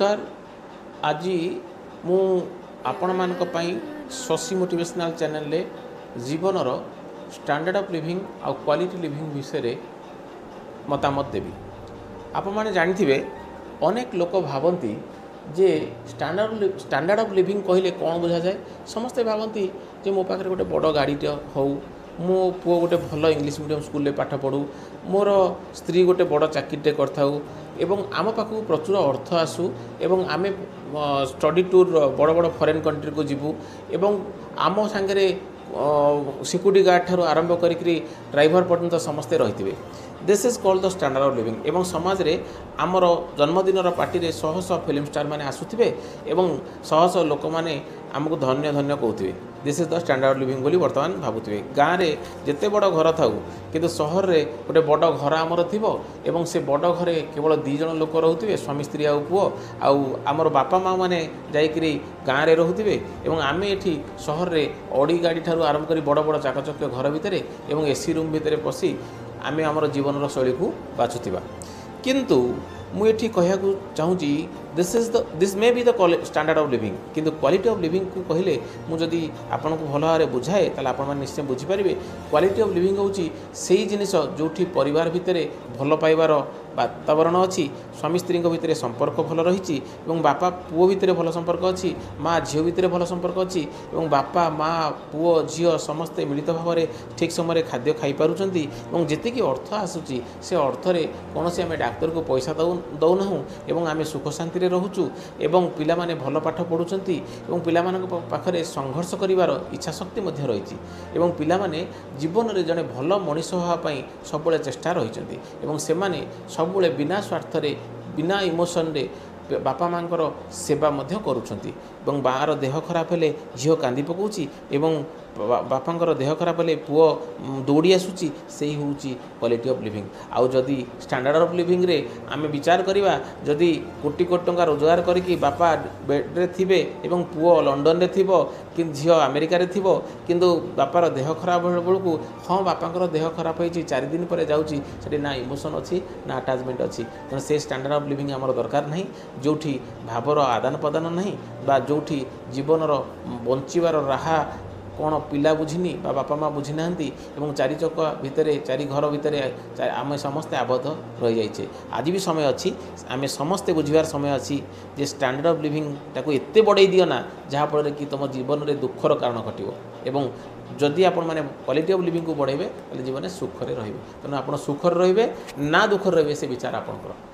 नमस्कार। आज मु आपण मानक पई शशि मोटिवेशनल चैनल ले जीवनर स्टैंडर्ड ऑफ लिविंग आ क्वालिटी लिविंग विषय रे मतामत देवी। आपण माने जानिथिबे अनेक लोक भावती जे स्टैंडर्ड ऑफ लिविंग कहले कौन बुझा जाए। समस्ते भावती जे मो पाखे गोटे बड़ गाड़ीटे हो, मो पुओ गोटे भल इंग्लिश मीडियम स्कूल रे पाठ पढ़ू, मोर स्त्री गोटे बड़ चाकरीटे करथाऊ एवं आम पाखक प्रचुर अर्थ आसू एवं आमे स्टडी टूर बड़ बड़ फॉरेन कंट्री को जीवू एवं आम सांगे सिक्यूरिटी गार्ड ठार आरंभ करी ड्राइवर पर्यंत समस्ते रही। This is called the standard of living. एवं समाज रे आमर जन्मदिन पार्टी रे शह शह फिल्म स्टार मैंने आसुथिबे एवं शह शह लोक मैंने आमको धन्य धन्य कहते। This is the standard of living बोली वर्तमान भावुथिबे। गाँव रे जेते बड़ घर थाऊ किंतु सहर रे गोटे बड़ घर आमर थिबो एवं से बड़ घरे केवल 2 जण लोक रहउथिबे, स्वामी स्त्री आ पुओ आउ आमर बापा माँ माने जाइकरी गाँव रे रहउथिबे एवं आमे एठी सहर रे अड़ी गाड़ी ठारू आरंभ करी बड़ बड़ चाकचक्य घर भितरे एवं एसी रूम भितरे पसी आमे आमर जीवन शैली को बाछुथिबा। किंतु मुझे कहया चाहूँगी this may be the standard of living, किंतु क्वालिटी ऑफ लिविंग को कहले मुझे आपन को भल भाव बुझाए ताले आपण निश्चय बुझीपारे। क्वालिटी ऑफ लिविंग होची सेही जिनिस जोठी परिवार भितर भल पाइबार वातावरण अच्छी, स्वामी स्त्री भितर संपर्क भल रही, बापा पुओ भितर भल संपर्क अच्छी, माँ झील भितर भल संपर्क अच्छी, बापा माँ पुओ झील समस्ते मिलित भाव में ठीक समय खाद्य खाई पारुचंती एवं जेतिकी अर्थ आसुची से अर्थरे कौन से आम डाक्तर को पैसा दौना एवं आम सुख शांति रे रहूचु एवं पिला माने भल पाठ पढ़ुचंती एवं पिला मानक पाखरे संघर्ष करिवार इच्छा शक्ति मध्य रही एवं पिला माने जीवन रे जने भल मनीष होवा पई सबले चेष्टा रहिचंती एवं से माने सबले बिना स्वार्थ रे बिना इमोशन रे बापा माँ सेवा मध्य करुछंती एवं बाहर देह खराब हेले झील कांदी पकाउची एवं बापांकर देह खराब हेले पुओ दौड़ी आसुची, से हूँ क्वालिटी ऑफ लिविंग। आउ जदि स्टैंडर्ड ऑफ लिविंग रे आमे विचार करिबा, जदि कोटी कोटी टंका रोजगार करिकी बापा बेड्रे थिबे एवं पुओ लंडन रे थिबो कि झील अमेरिका रे थिबो किंतु बापार देह खराब बेलू हाँ बापांकर देह खराब होइची 4 दिन पर जाउची, सेठी ना इमोशन अच्छी ना अटैचमेंट अच्छी। तेणु से स्टैंडर्ड ऑफ लिविंग आमर दरकार नहीं, जोठी भावर आदान प्रदान नहीं बा जोठी जीवनर बंचिबार राहा कौन पिला बुझिनी बा बापा माँ बुझी ना एवं 4 चक भितर 4 घर भितर आम समस्ते आबद्ध रही जाइए। आज भी समय अच्छी, आम समस्ते बुझार समय अच्छी जे स्टैंडर्ड ऑफ लिविंग ताको एत्ते बढ़ई दियो ना जहाँफल कि तुम जीवन में दुखर कारण घटो एवं जदि आपण मैंने क्वालिटी ऑफ लिविंग को बढ़ेबे ताले जीवन सुखरे रहिबे। तेणु आप सुखर रहिबे ना दुखर रहिबे से विचार आपणकर।